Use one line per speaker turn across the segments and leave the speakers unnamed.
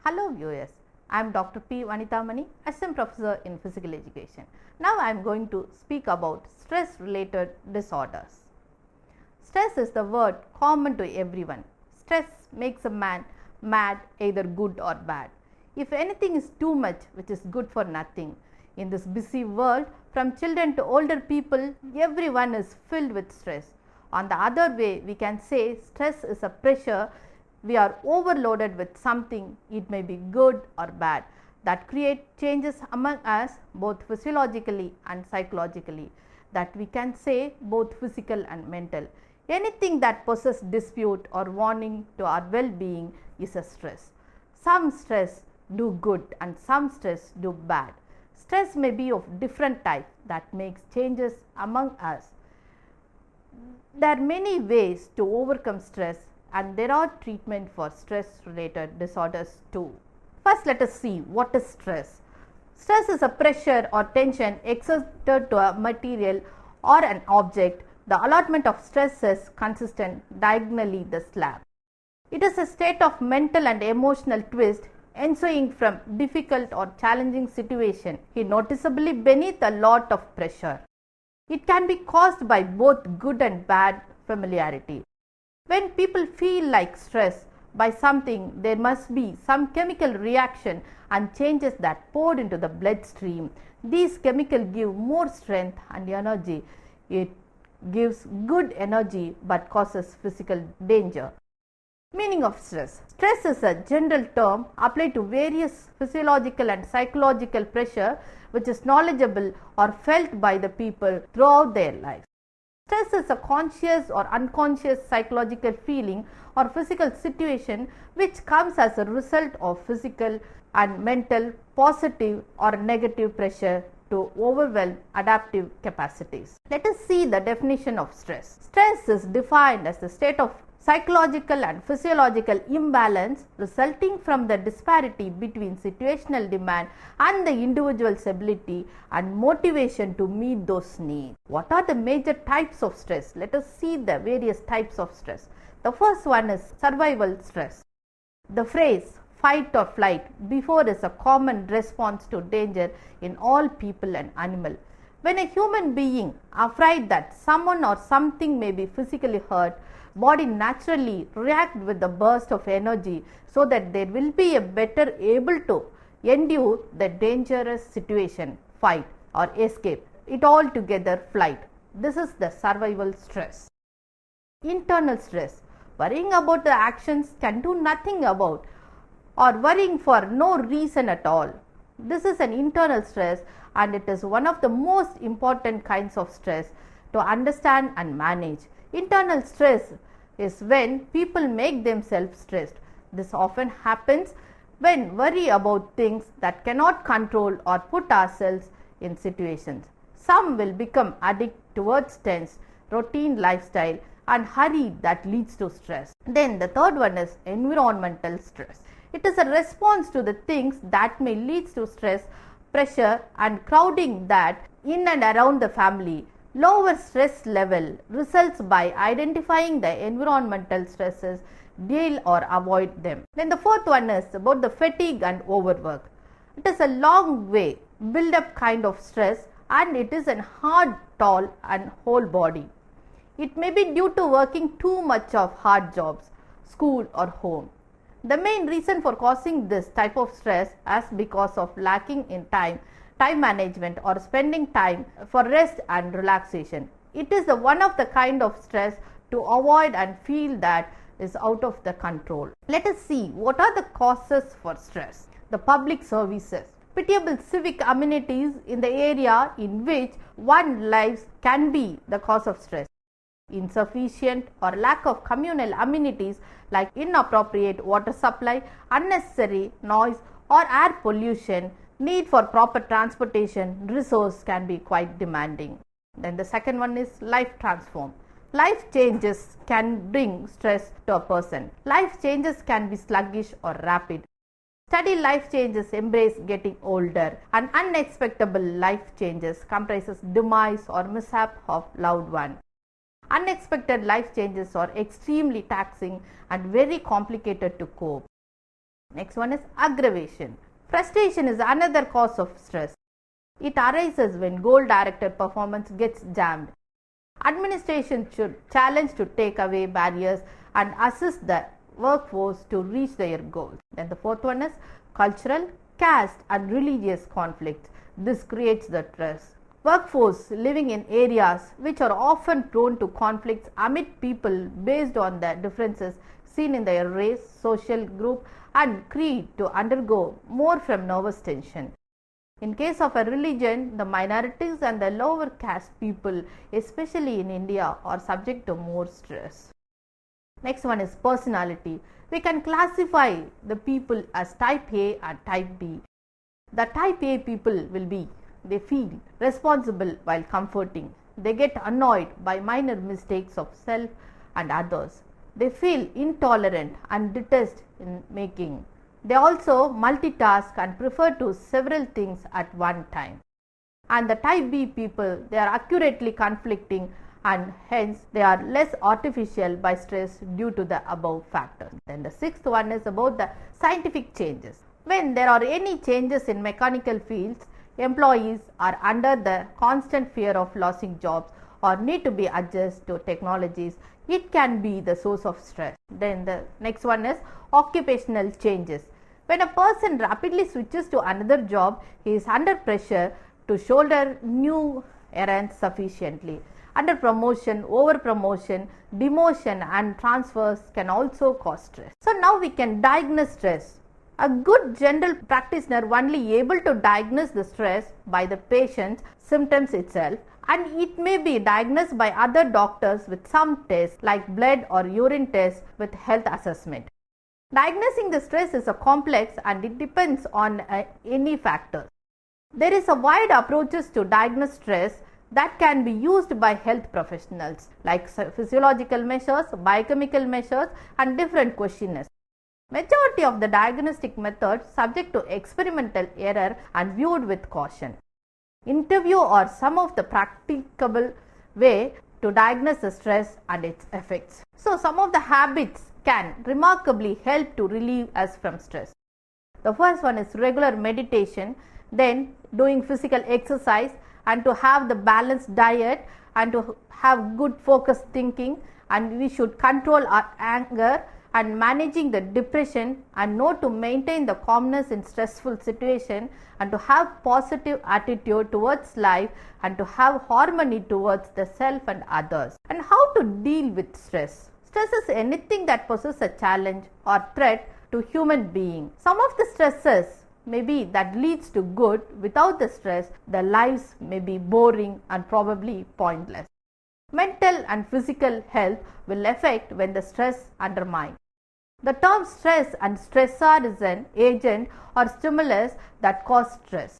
Hello viewers, I am Dr. P. Vanithamani, Assistant Professor in Physical Education. Now I am going to speak about stress related disorders. Stress is the word common to everyone. Stress makes a man mad, either good or bad. If anything is too much, which is good for nothing. In this busy world, from children to older people, everyone is filled with stress. On the other way, we can say stress is a pressure. We are overloaded with something, it may be good or bad, that create changes among us both physiologically and psychologically, that we can say both physical and mental. Anything that poses dispute or warning to our well-being is a stress. Some stress do good and some stress do bad. Stress may be of different type that makes changes among us. There are many ways to overcome stress, and there are treatment for stress related disorders too. First, let us see what is stress. Stress is a pressure or tension exerted to a material or an object. The allotment of stress is consistent diagonally the slab. It is a state of mental and emotional twist ensuing from difficult or challenging situation noticeably beneath a lot of pressure. It can be caused by both good and bad familiarity. When people feel like stressed by something, there must be some chemical reaction and changes that poured into the bloodstream. These chemicals give more strength and energy. It gives good energy but causes physical danger. Meaning of stress. Stress is a general term applied to various physiological and psychological pressure which is knowledgeable or felt by the people throughout their lives. Stress is a conscious or unconscious psychological feeling or physical situation which comes as a result of physical and mental positive or negative pressure to overwhelm adaptive capacities. Let us see the definition of stress. Stress is defined as the state of psychological and physiological imbalance resulting from the disparity between situational demand and the individual's ability and motivation to meet those needs. What are the major types of stress? Let us see the various types of stress. The first one is survival stress. The phrase fight or flight before is a common response to danger in all people and animals. When a human being afraid that someone or something may be physically hurt, body naturally react with a burst of energy so that there will be a better able to endure the dangerous situation, fight or escape. It all together flight. This is the survival stress. Internal stress. Worrying about the actions can do nothing about or worrying for no reason at all. This is an internal stress and it is one of the most important kinds of stress to understand and manage. Internal stress is when people make themselves stressed. This often happens when worry about things that cannot control or put ourselves in situations. Some will become addicted towards tense, routine lifestyle and hurry that leads to stress. Then the third one is environmental stress. It is a response to the things that may lead to stress, pressure and crowding that in and around the family. Lower stress level results by identifying the environmental stresses, deal or avoid them. Then the fourth one is about the fatigue and overwork. It is a long way build up kind of stress and it is a hard toll and whole body. It may be due to working too much of hard jobs, school or home. The main reason for causing this type of stress is because of lacking in time management or spending time for rest and relaxation. It is one of the kind of stress to avoid and feel that is out of the control. Let us see what are the causes for stress. The public services. Pitiable civic amenities in the area in which one lives can be the cause of stress. Insufficient or lack of communal amenities like inappropriate water supply, unnecessary noise or air pollution, need for proper transportation, resource can be quite demanding. Then the second one is life transform. Life changes can bring stress to a person. Life changes can be sluggish or rapid. Steady life changes embrace getting older and unexpected life changes comprises demise or mishap of loved one. Unexpected life changes are extremely taxing and very complicated to cope. Next one is aggravation. Frustration is another cause of stress. It arises when goal-directed performance gets jammed. Administration should challenge to take away barriers and assist the workforce to reach their goals. Then the fourth one is cultural, caste and religious conflicts. This creates the stress. Workforce living in areas which are often prone to conflicts amid people based on the differences seen in their race, social group and creed to undergo more from nervous tension. In case of a religion, the minorities and the lower caste people, especially in India, are subject to more stress. Next one is personality. We can classify the people as type A and type B. The type A people will be, they feel responsible while comforting. They get annoyed by minor mistakes of self and others. They feel intolerant and detest in making. They also multitask and prefer to several things at one time. And the type B people, they are accurately conflicting and hence they are less artificial by stress due to the above factors. Then the sixth one is about the scientific changes. When there are any changes in mechanical fields, employees are under the constant fear of losing jobs or need to be adjusted to technologies. It can be the source of stress. Then the next one is occupational changes. When a person rapidly switches to another job, he is under pressure to shoulder new errands sufficiently. Under promotion, over promotion, demotion and transfers can also cause stress. So now we can diagnose stress. A good general practitioner only able to diagnose the stress by the patient's symptoms itself, and it may be diagnosed by other doctors with some tests like blood or urine tests with health assessment. Diagnosing the stress is a complex and it depends on any factors. There is a wide approaches to diagnose stress that can be used by health professionals like physiological measures, biochemical measures and different questionnaires. Majority of the diagnostic methods subject to experimental error and viewed with caution. Interview are some of the practicable way to diagnose the stress and its effects. So some of the habits can remarkably help to relieve us from stress. The first one is regular meditation, then doing physical exercise and to have the balanced diet and to have good focused thinking, and we should control our anger and managing the depression and know to maintain the calmness in stressful situation and to have positive attitude towards life and to have harmony towards the self and others. And how to deal with stress? Stress is anything that poses a challenge or threat to human being. Some of the stresses may be that leads to good. Without the stress, their lives may be boring and probably pointless. Mental and physical health will affect when the stress undermines. The term stress and stressor is an agent or stimulus that cause stress.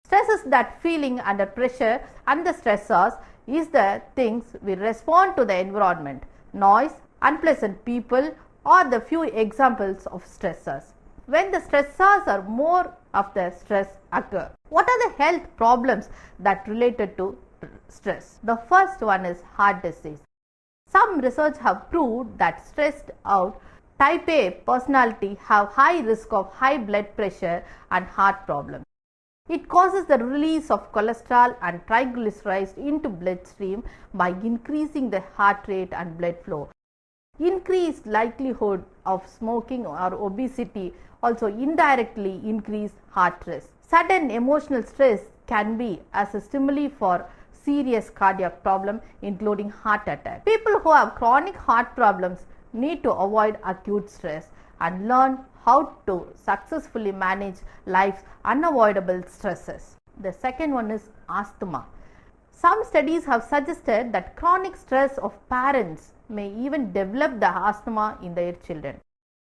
Stress is that feeling under pressure, and the stressors is the things we respond to the environment, noise, unpleasant people or the few examples of stressors. When the stressors are more of the stress occur. What are the health problems that related to stress? The first one is heart disease. Some research have proved that stressed out type A personality have high risk of high blood pressure and heart problems. It causes the release of cholesterol and triglycerides into bloodstream by increasing the heart rate and blood flow. Increased likelihood of smoking or obesity also indirectly increase heart risk. Sudden emotional stress can be as a stimuli for serious cardiac problem including heart attack. People who have chronic heart problems need to avoid acute stress and learn how to successfully manage life's unavoidable stresses. The second one is asthma. Some studies have suggested that chronic stress of parents may even develop the asthma in their children.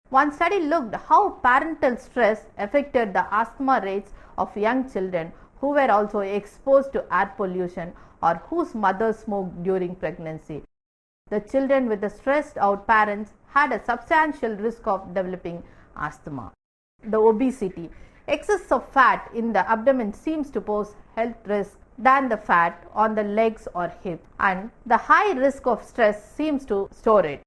One study looked how parental stress affected the asthma rates of young children who were also exposed to air pollution or whose mothers smoked during pregnancy. The children with the stressed out parents had a substantial risk of developing asthma. The obesity. Excess of fat in the abdomen seems to pose health risk than the fat on the legs or hip, and the high risk of stress seems to store it.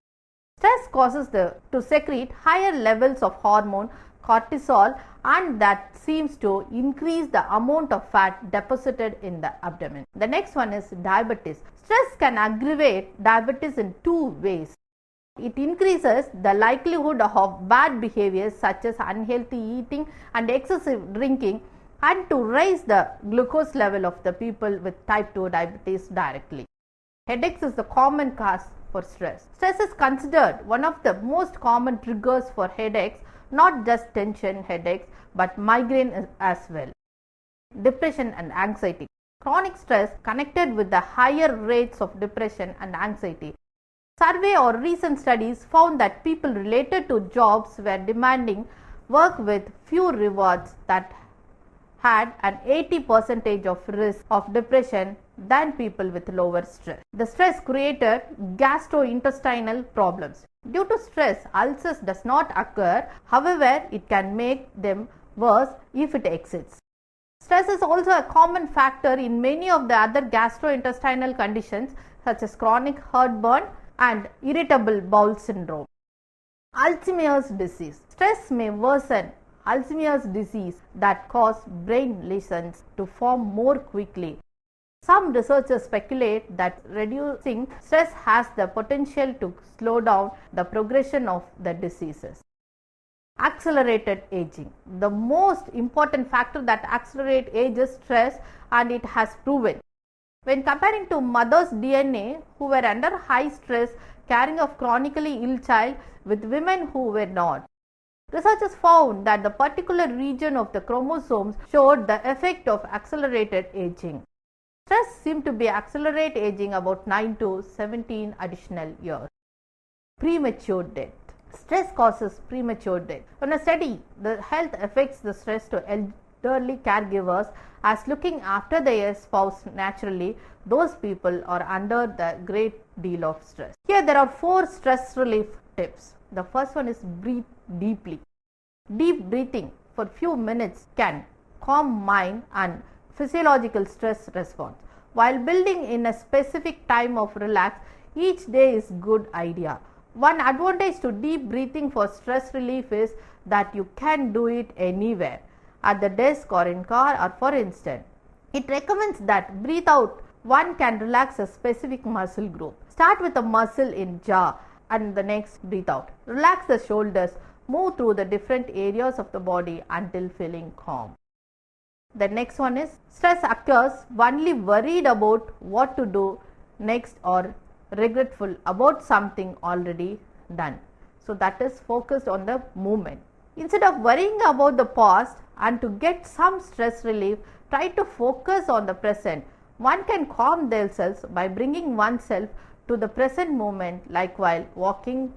Stress causes to secrete higher levels of hormone cortisol, and that seems to increase the amount of fat deposited in the abdomen. The next one is diabetes. Stress can aggravate diabetes in two ways. It increases the likelihood of bad behaviors such as unhealthy eating and excessive drinking, and to raise the glucose level of the people with type 2 diabetes directly. Headaches is the common cause for stress. Stress is considered one of the most common triggers for headaches, not just tension headaches but migraine as well. Depression and anxiety. Chronic stress connected with the higher rates of depression and anxiety. Survey or recent studies found that people related to jobs were demanding work with few rewards that had an 80% of risk of depression than people with lower stress. The stress created gastrointestinal problems. Due to stress, ulcers does not occur, however, it can make them worse if it exceeds. Stress is also a common factor in many of the other gastrointestinal conditions such as chronic heartburn and irritable bowel syndrome. Alzheimer's disease. Stress may worsen Alzheimer's disease that cause brain lesions to form more quickly. Some researchers speculate that reducing stress has the potential to slow down the progression of the diseases. Accelerated aging. The most important factor that accelerates age is stress, and it has proven. When comparing to mother's DNA who were under high stress carrying a chronically ill child with women who were not, researchers found that the particular region of the chromosomes showed the effect of accelerated aging. Stress seemed to be accelerate aging about 9 to 17 additional years. Premature death. Stress causes premature death. On a study, the health affects the stress to elderly caregivers as looking after their spouse naturally. Those people are under the great deal of stress. Here there are 4 stress relief tips. The first one is breathe deeply. Deep breathing for few minutes can calm mind and physiological stress response. While building in a specific time of relax, each day is good idea. One advantage to deep breathing for stress relief is that you can do it anywhere, at the desk or in car, or for instance, it recommends that breathe out one can relax a specific muscle group. Start with a muscle in jaw and the next breathe out. Relax the shoulders, move through the different areas of the body until feeling calm. The next one is stress occurs only worried about what to do next or regretful about something already done. So that is focused on the movement. Instead of worrying about the past and to get some stress relief, try to focus on the present. One can calm themselves by bringing oneself to the present moment, like while walking,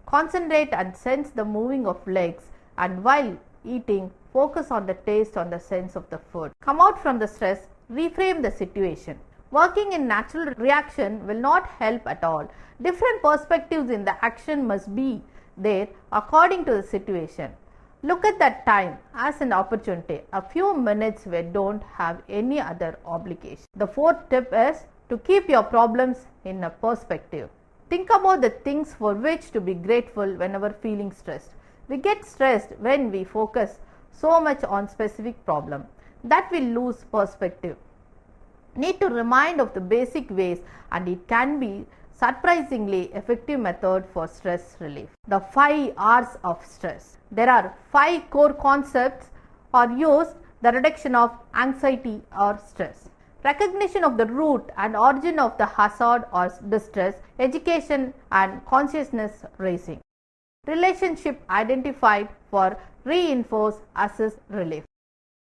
concentrate and sense the moving of legs, and while eating, focus on the taste, on the sense of the food. Come out from the stress, reframe the situation. Working in natural reaction will not help at all. Different perspectives in the action must be there according to the situation. Look at that time as an opportunity, a few minutes where don't have any other obligation. The fourth tip is to keep your problems in a perspective. Think about the things for which to be grateful whenever feeling stressed. We get stressed when we focus so much on specific problem that we lose perspective. Need to remind of the basic ways, and it can be surprisingly effective method for stress relief. The 5 R's of stress. There are 5 core concepts are used the reduction of anxiety or stress. Recognition of the root and origin of the hazard or distress, education and consciousness raising. Relationship identified for reinforce assist relief.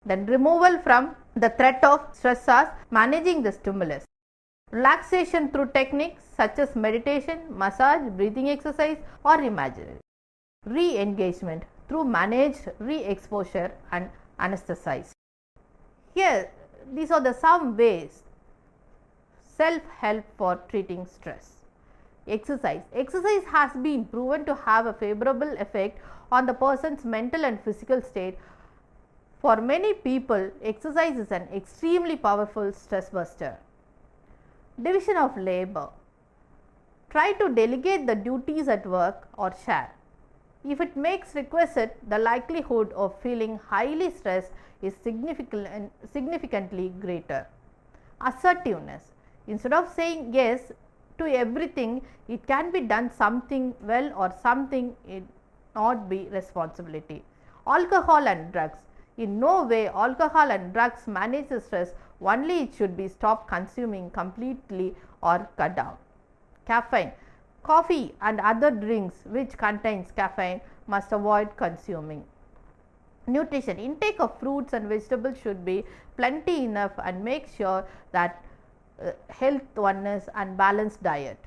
Then removal from the threat of stressors, managing the stimulus. Relaxation through techniques such as meditation, massage, breathing exercise or imaginary. Re-engagement through managed re-exposure and anesthesize. Here, these are the some ways self-help for treating stress. Exercise. Exercise has been proven to have a favorable effect on the person's mental and physical state. For many people, exercise is an extremely powerful stress buster. Division of labor. Try to delegate the duties at work or share. If it makes requisite, the likelihood of feeling highly stressed is significantly greater. Assertiveness. Instead of saying yes to everything, it can be done something well or something it not be responsibility. Alcohol and drugs. In no way alcohol and drugs manage the stress, only it should be stopped consuming completely or cut down. Caffeine. Coffee and other drinks which contains caffeine must avoid consuming. Nutrition. Intake of fruits and vegetables should be plenty enough and make sure that health oneness and balanced diet.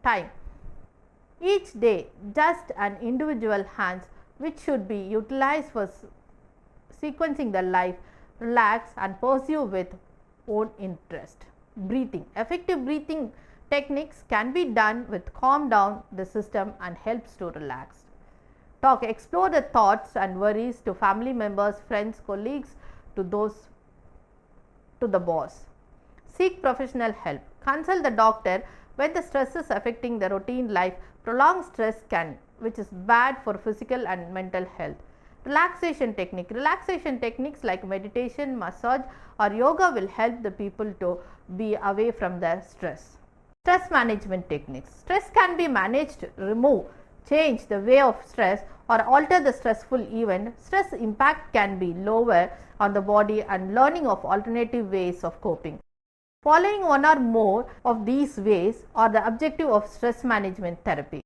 Time. Each day just an individual hands which should be utilized for sequencing the life, relax and pursue with own interest. Breathing. Effective breathing techniques can be done with calm down the system and helps to relax. Talk. Explore the thoughts and worries to family members, friends, colleagues, to the boss. Seek professional help. Consult the doctor when the stress is affecting the routine life. Prolonged stress which is bad for physical and mental health. Relaxation technique. Relaxation techniques like meditation, massage or yoga will help the people to be away from the stress. Stress management techniques. Stress can be managed, remove, change the way of stress or alter the stressful event. Stress impact can be lower on the body and learning of alternative ways of coping. Following one or more of these ways are the objective of stress management therapy.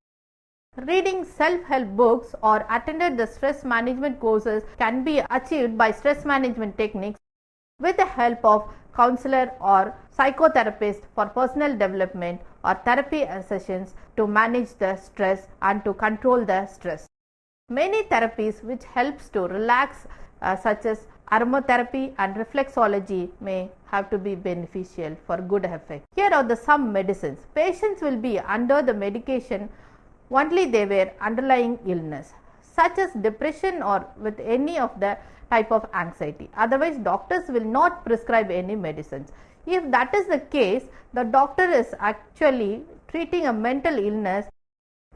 Reading self-help books or attended the stress management courses can be achieved by stress management techniques with the help of counselor or psychotherapist for personal development or therapy sessions to manage the stress and to control the stress. Many therapies which helps to relax such as aromatherapy and reflexology may have to be beneficial for good effect. Here are some medicines. Patients will be under the medication only they were underlying illness such as depression or with any of the type of anxiety. Otherwise, doctors will not prescribe any medicines. If that is the case, the doctor is actually treating a mental illness.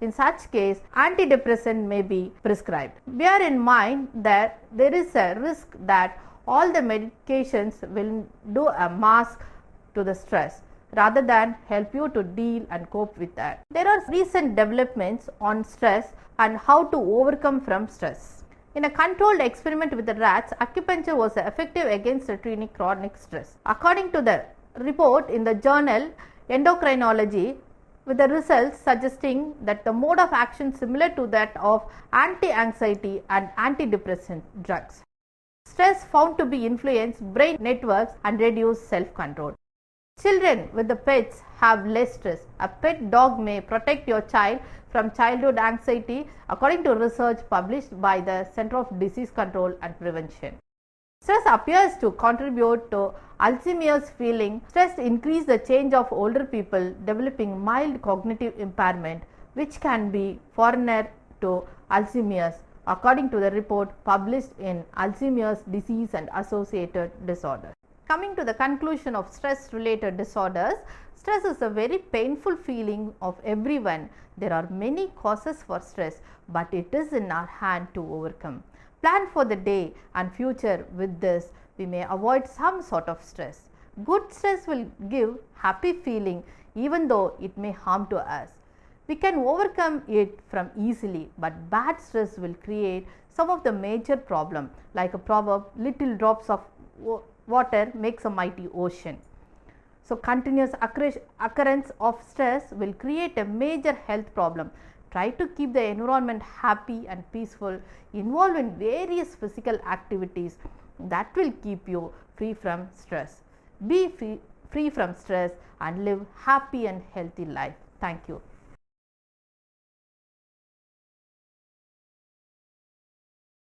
In such case, antidepressant may be prescribed. Bear in mind that there is a risk that all the medications will do a mask to the stress rather than help you to deal and cope with that. There are recent developments on stress and how to overcome from stress. In a controlled experiment with the rats, acupuncture was effective against treating chronic stress. According to the report in the journal Endocrinology, with the results suggesting that the mode of action similar to that of anti-anxiety and antidepressant drugs. Stress found to be influence brain networks and reduce self-control. Children with the pets have less stress. A pet dog may protect your child from childhood anxiety according to research published by the Center of Disease Control and Prevention. Stress appears to contribute to Alzheimer's feeling. Stress increases the change of older people developing mild cognitive impairment which can be foreigner to Alzheimer's according to the report published in Alzheimer's Disease and Associated Disorders. Coming to the conclusion of stress related disorders, stress is a very painful feeling of everyone. There are many causes for stress, but it is in our hand to overcome. Plan for the day and future. With this, we may avoid some sort of stress. Good stress will give happy feeling even though it may harm to us. We can overcome it from easily, but bad stress will create some of the major problem. Like a proverb, little drops of water makes a mighty ocean. So, continuous occurrence of stress will create a major health problem. Try to keep the environment happy and peaceful. Involve in various physical activities that will keep you free from stress. Be free from stress and live happy and healthy life. Thank you.